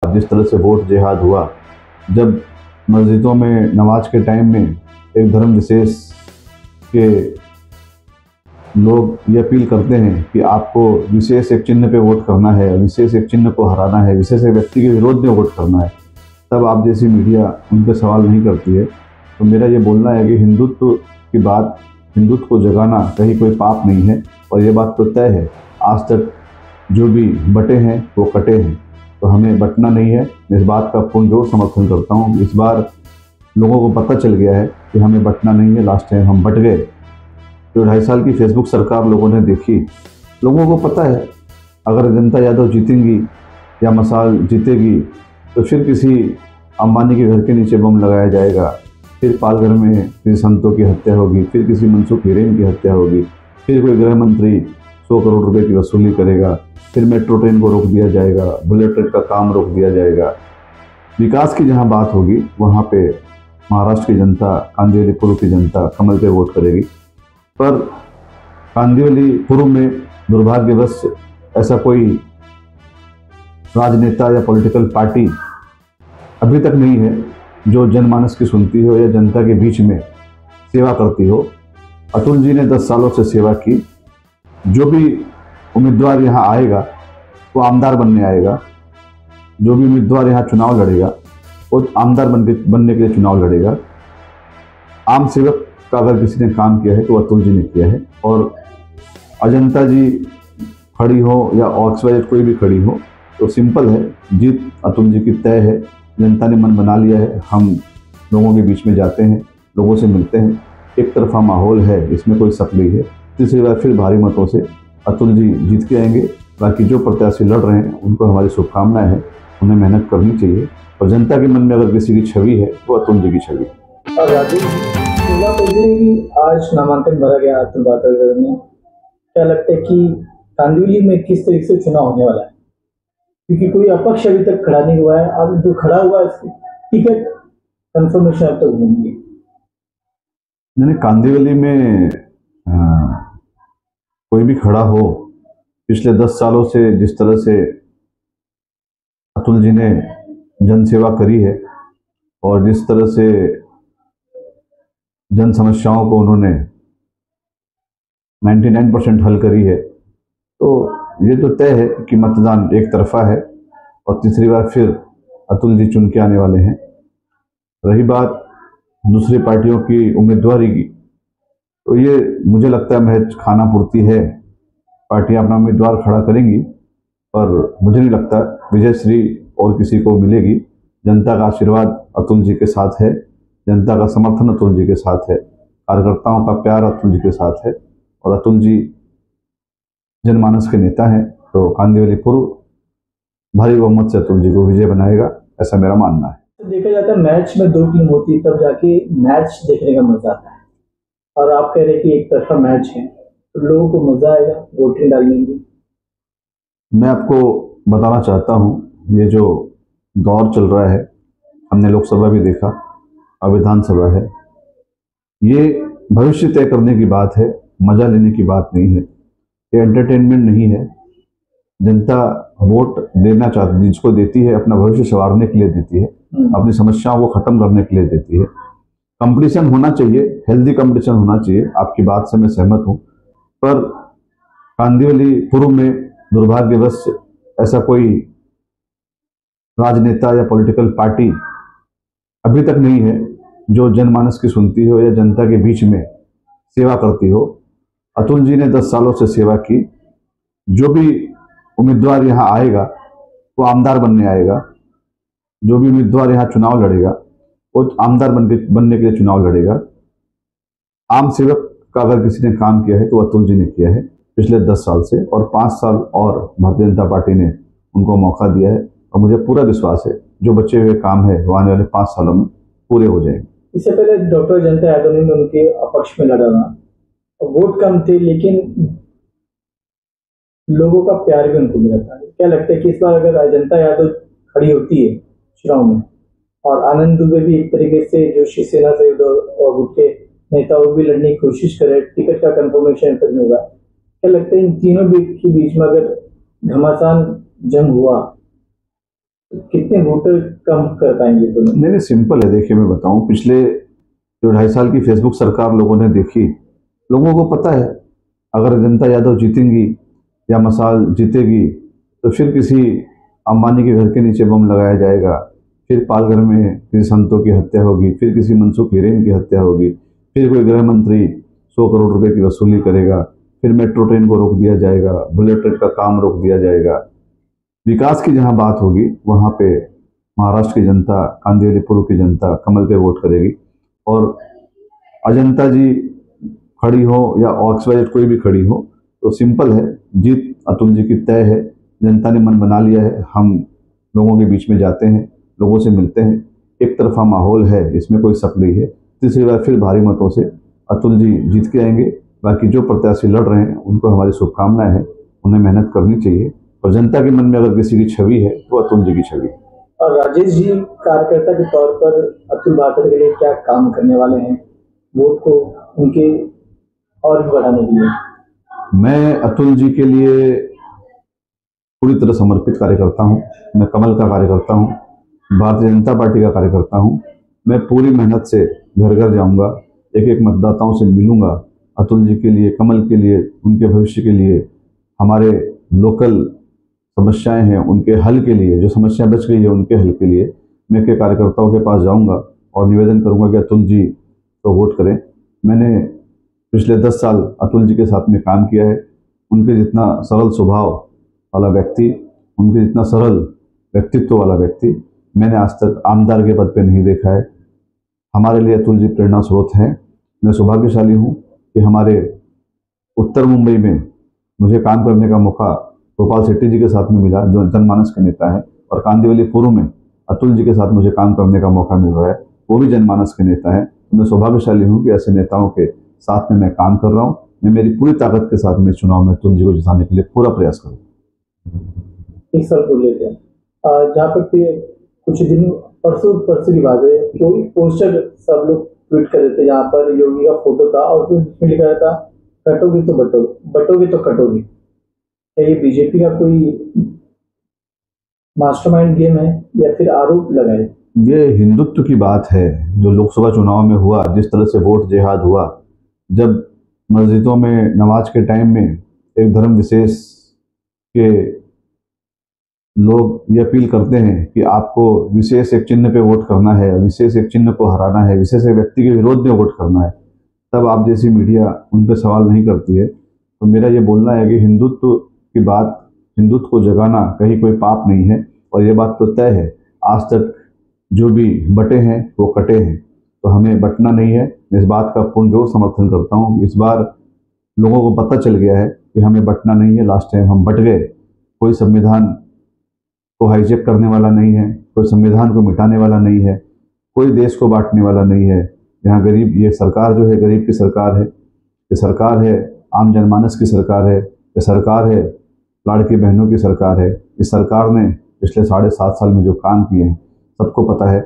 जिस तरह से वोट जिहाद हुआ, जब मस्जिदों में नमाज के टाइम में एक धर्म विशेष के लोग ये अपील करते हैं कि आपको विशेष एक चिन्ह पे वोट करना है, विशेष एक चिन्ह को हराना है, विशेष एक व्यक्ति के विरोध में वोट करना है, तब आप जैसी मीडिया उन पर सवाल नहीं करती है। तो मेरा ये बोलना है कि हिंदुत्व की बात, हिंदुत्व को जगाना कहीं कोई पाप नहीं है। और ये बात तो तय है, आज तक जो भी बटे हैं वो कटे हैं, तो हमें बटना नहीं है। इस बात का पुरजोर समर्थन करता हूँ। इस बार लोगों को पता चल गया है कि हमें बटना नहीं है, लास्ट टाइम हम बट गए। जो 2.5 साल की फेसबुक सरकार लोगों ने देखी, लोगों को पता है अगर जनता यादव जीतेंगी या मसाल जीतेगी तो फिर किसी अंबानी के घर के नीचे बम लगाया जाएगा, फिर पालघर में किसी संतों की हत्या होगी, फिर किसी मनसुख हिरेन की हत्या होगी, फिर कोई गृह मंत्री 100 करोड़ रुपए की वसूली करेगा, फिर मेट्रो ट्रेन को रोक दिया जाएगा, बुलेट ट्रेन का काम रोक दिया जाएगा। विकास की जहां बात होगी वहां पे महाराष्ट्र की जनता, कांदिवली पूर्व की जनता कमल पे वोट करेगी। पर कांदिवली पूर्व में दुर्भाग्यवश ऐसा कोई राजनेता या पॉलिटिकल पार्टी अभी तक नहीं है जो जनमानस की सुनती हो या जनता के बीच में सेवा करती हो। अतुल जी ने 10 सालों से सेवा की। जो भी उम्मीदवार यहाँ आएगा वो आमदार बनने आएगा, जो भी उम्मीदवार यहाँ चुनाव लड़ेगा वो आमदार बनने के लिए चुनाव लड़ेगा। आम सेवक का अगर किसी ने काम किया है तो अतुल जी ने किया है। और अजंता जी खड़ी हो या ऑक्सवाइज कोई भी खड़ी हो तो सिंपल है, जीत अतुल जी की तय है। जनता ने मन बना लिया है। हम लोगों के बीच में जाते हैं, लोगों से मिलते हैं, एक तरफा माहौल है, इसमें कोई शक नहीं है। तीसरी बार फिर भारी मतों से अतुल जी जीत के आएंगे। बाकी जो प्रत्याशी लड़ रहे हैं उनको हमारी शुभकामनाएं हैं, उन्हें मेहनत करनी चाहिए। और जनता के मन में अगर किसी की छवि है तो अतुल जी की छवि है। और राजेश, आज नामांकन भरा गया अतुल बातगढ़ में, क्या लगता है कि कांदिवली में किस तरीके से चुनाव होने वाला है? क्योंकि कोई अपक्ष अभी तक खड़ा नहीं हुआ है, अब जो खड़ा हुआ है उसकी टिकट कंफर्मेशन अब तक होगी। मैंने कांदिवली में कोई भी खड़ा हो, पिछले 10 सालों से जिस तरह से अतुल जी ने जनसेवा करी है और जिस तरह से जन समस्याओं को उन्होंने 99% हल करी है, तो ये तो तय है कि मतदान एक तरफा है और तीसरी बार फिर अतुल जी चुन के आने वाले हैं। रही बात दूसरी पार्टियों की उम्मीदवारी की, तो ये मुझे लगता है महज खाना पूर्ति है। पार्टियां अपना उम्मीदवार खड़ा करेंगी पर मुझे नहीं लगता विजयश्री और किसी को मिलेगी। जनता का आशीर्वाद अतुल जी के साथ है, जनता का समर्थन अतुल जी के साथ है, कार्यकर्ताओं का प्यार अतुल जी के साथ है और अतुल जी जनमानस के नेता हैं। तो कांदिवली पूर्व भारी बहुमत से अतुल जी को विजय बनाएगा, ऐसा मेरा मानना है। तो देखा जाता है मैच में 2 टीम होती है तब जाके मैच देखने का मजा आता है, और आप कह रहे हैं कि एक तरफा मैच है तो लोगों को मजा आएगा वोटिंग डालने में। मैं आपको बताना चाहता हूँ, ये जो दौर चल रहा है, हमने लोकसभा भी देखा और विधानसभा है, ये भविष्य तय करने की बात है, मजा लेने की बात नहीं है, ये एंटरटेनमेंट नहीं है। जनता वोट देना चाहती, जिसको देती है अपना भविष्य संवारने के लिए देती है, अपनी समस्याओं को खत्म करने के लिए देती है। कंपटीशन होना चाहिए, हेल्दी कंपटीशन होना चाहिए, आपकी बात से मैं सहमत हूं। पर कांदिवली पूर्व में दुर्भाग्यवश ऐसा कोई राजनेता या पॉलिटिकल पार्टी अभी तक नहीं है जो जनमानस की सुनती हो या जनता के बीच में सेवा करती हो। अतुल जी ने 10 सालों से सेवा की। जो भी उम्मीदवार यहाँ आएगा वो आमदार बनने आएगा, जो भी उम्मीदवार यहाँ चुनाव लड़ेगा वो आमदार बनने के लिए चुनाव लड़ेगा। आम सेवक का अगर किसी ने काम किया है तो अतुल जी ने किया है पिछले 10 साल से, और 5 साल और भारतीय जनता पार्टी ने उनको मौका दिया है। और मुझे पूरा विश्वास है जो बचे हुए काम है वो आने वाले 5 सालों में पूरे हो जाएंगे। इससे पहले डॉक्टर अजंता यादव ने उनके अपक्ष में लड़ा था, वोट कम थे लेकिन लोगों का प्यार भी उनको मिला था। क्या लगता है कि इस बार अगर अजंता यादव खड़ी होती है चुनाव में और आनंद दुबे भी एक तरीके से जो शिवसेना से और उनके नेता वो भी लड़ने की कोशिश करे, टिकट का कंफर्मेशन तक नहीं हुआ, क्या लगता है इन तीनों के बीच में अगर घमासान जंग हुआ कितने वोटर कम कर पाएंगे तो? नहीं नहीं, सिंपल है। देखिए मैं बताऊं, पिछले जो 2.5 साल की फेसबुक सरकार लोगों ने देखी, लोगों को पता है अगर जनता यादव जीतेंगी या मसाल जीतेगी तो फिर किसी अंबानी के घर के नीचे बम लगाया जाएगा, फिर पालघर में किसी संतों की हत्या होगी, फिर किसी मनसुख हिरेन की हत्या होगी, फिर कोई गृह मंत्री 100 करोड़ रुपए की वसूली करेगा, फिर मेट्रो ट्रेन को रोक दिया जाएगा, बुलेट ट्रेन का काम रोक दिया जाएगा। विकास की जहां बात होगी वहां पे महाराष्ट्र की जनता, कांदिवली पूर्व की जनता कमल पे वोट करेगी। और अजंता जी खड़ी हो या ऑक्सवाइजेड कोई भी खड़ी हो तो सिंपल है, जीत अतुल जी की तय है। जनता ने मन बना लिया है। हम लोगों के बीच में जाते हैं, लोगों से मिलते हैं, एक तरफा माहौल है, इसमें कोई शक नहीं है। तीसरी बार फिर भारी मतों से अतुल जी जीत के आएंगे। बाकी जो प्रत्याशी लड़ रहे हैं उनको हमारी शुभकामनाएं हैं, उन्हें मेहनत करनी चाहिए। और जनता के मन में अगर किसी की छवि है तो अतुल जी की छवि है। और राजेश जी कार्यकर्ता के तौर पर अतुल भाकर के लिए क्या काम करने वाले हैं वोट को उनके और भी बढ़ाने के लिए? मैं अतुल जी के लिए पूरी तरह समर्पित कार्यकर्ता हूँ। मैं कमल का कार्यकर्ता हूँ, भारतीय जनता पार्टी का कार्यकर्ता हूँ। मैं पूरी मेहनत से घर घर जाऊँगा, एक एक मतदाताओं से मिलूँगा, अतुल जी के लिए, कमल के लिए, उनके भविष्य के लिए, हमारे लोकल समस्याएं हैं उनके हल के लिए, जो समस्या बच गई है उनके हल के लिए मैं के कार्यकर्ताओं के पास जाऊँगा और निवेदन करूँगा कि अतुल जी तो वोट करें। मैंने पिछले 10 साल अतुल जी के साथ में काम किया है। उनके जितना सरल स्वभाव वाला व्यक्ति, उनके जितना सरल व्यक्तित्व वाला व्यक्ति मैंने आज तक आमदार के पद पे नहीं देखा है। हमारे लिए अतुल जी प्रेरणा स्रोत हैं। मैं सौभाग्यशाली हूँ कि हमारे उत्तर मुंबई में मुझे काम करने का मौका गोपाल शेट्टी जी के साथ में मिला, जो जनमानस के नेता है, और कांदिवली पूर्व में अतुल जी के साथ मुझे काम करने का मौका मिल रहा है, वो भी जनमानस के नेता है। तो मैं सौभाग्यशाली हूँ कि ऐसे नेताओं के साथ में मैं काम कर रहा हूँ। मैं मेरी पूरी ताकत के साथ में चुनाव में अतुल जी को जिताने के लिए पूरा प्रयास करूँ। एक सवाल बोल लेते हैं, जहाँ पर कुछ दिन परसों परसों की बात है, कोई पोस्टर सब लोग ट्वीट कर रहे थे जहाँ पर योगी का फोटो था और उसमें लिखा था कटोगी तो बटोगी, बटोगी तो कटोगी। क्या ये बीजेपी का कोई मास्टरमाइंड गेम है या फिर आरोप लगाए? ये हिंदुत्व की बात है। जो लोकसभा चुनाव में हुआ, जिस तरह से वोट जिहाद हुआ, जब मस्जिदों में नमाज के टाइम में एक धर्म विशेष के लोग ये अपील करते हैं कि आपको विशेष एक चिन्ह पे वोट करना है, विशेष एक चिन्ह को हराना है, विशेष एक व्यक्ति के विरोध में वोट करना है, तब आप जैसी मीडिया उन पर सवाल नहीं करती है। तो मेरा ये बोलना है कि हिंदुत्व की बात, हिंदुत्व को जगाना कहीं कोई पाप नहीं है। और ये बात तो तय है, आज तक जो भी बटे हैं वो कटे हैं, तो हमें बटना नहीं है। मैं इस बात का पुरजोर समर्थन करता हूँ। इस बार लोगों को पता चल गया है कि हमें बटना नहीं है। लास्ट टाइम हम बट गए। कोई संविधान को हाईजेक करने वाला नहीं है, कोई संविधान को मिटाने वाला नहीं है, कोई देश को बांटने वाला नहीं है। यहाँ गरीब, ये सरकार जो है गरीब की सरकार है, ये सरकार है आम जनमानस की सरकार है, ये सरकार है लाड़की बहनों की सरकार है। इस सरकार ने पिछले 7.5 साल में जो काम किए हैं सबको पता है।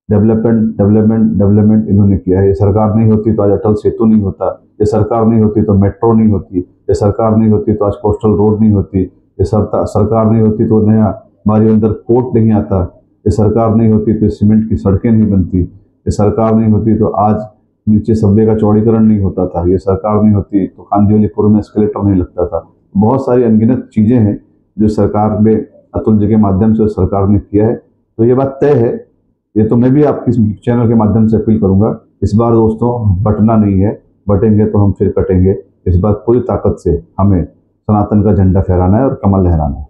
डेवलपमेंट डेवलपमेंट डेवलपमेंट इन्होंने किया है। ये सरकार नहीं होती तो आज अटल सेतु नहीं होता, ये सरकार नहीं होती तो मेट्रो नहीं होती, ये सरकार नहीं होती तो आज कोस्टल रोड नहीं होती, ये सरकार नहीं होती तो नया हमारे अंदर पोर्ट नहीं आता, ये सरकार नहीं होती तो सीमेंट की सड़कें नहीं बनती, ये सरकार नहीं होती तो आज नीचे सबवे का चौड़ीकरण नहीं होता था, ये सरकार नहीं होती तो कांदिवली पूर्व में एस्केलेटर नहीं लगता था। बहुत सारी अनगिनत चीज़ें हैं जो सरकार ने अतुल जी के माध्यम से सरकार ने किया है। तो ये बात तय है। ये तो मैं भी आपके चैनल के माध्यम से अपील करूंगा, इस बार दोस्तों बटना नहीं है, बटेंगे तो हम फिर कटेंगे। इस बार पूरी ताकत से हमें सनातन का झंडा फहराना है और कमल लहराना है।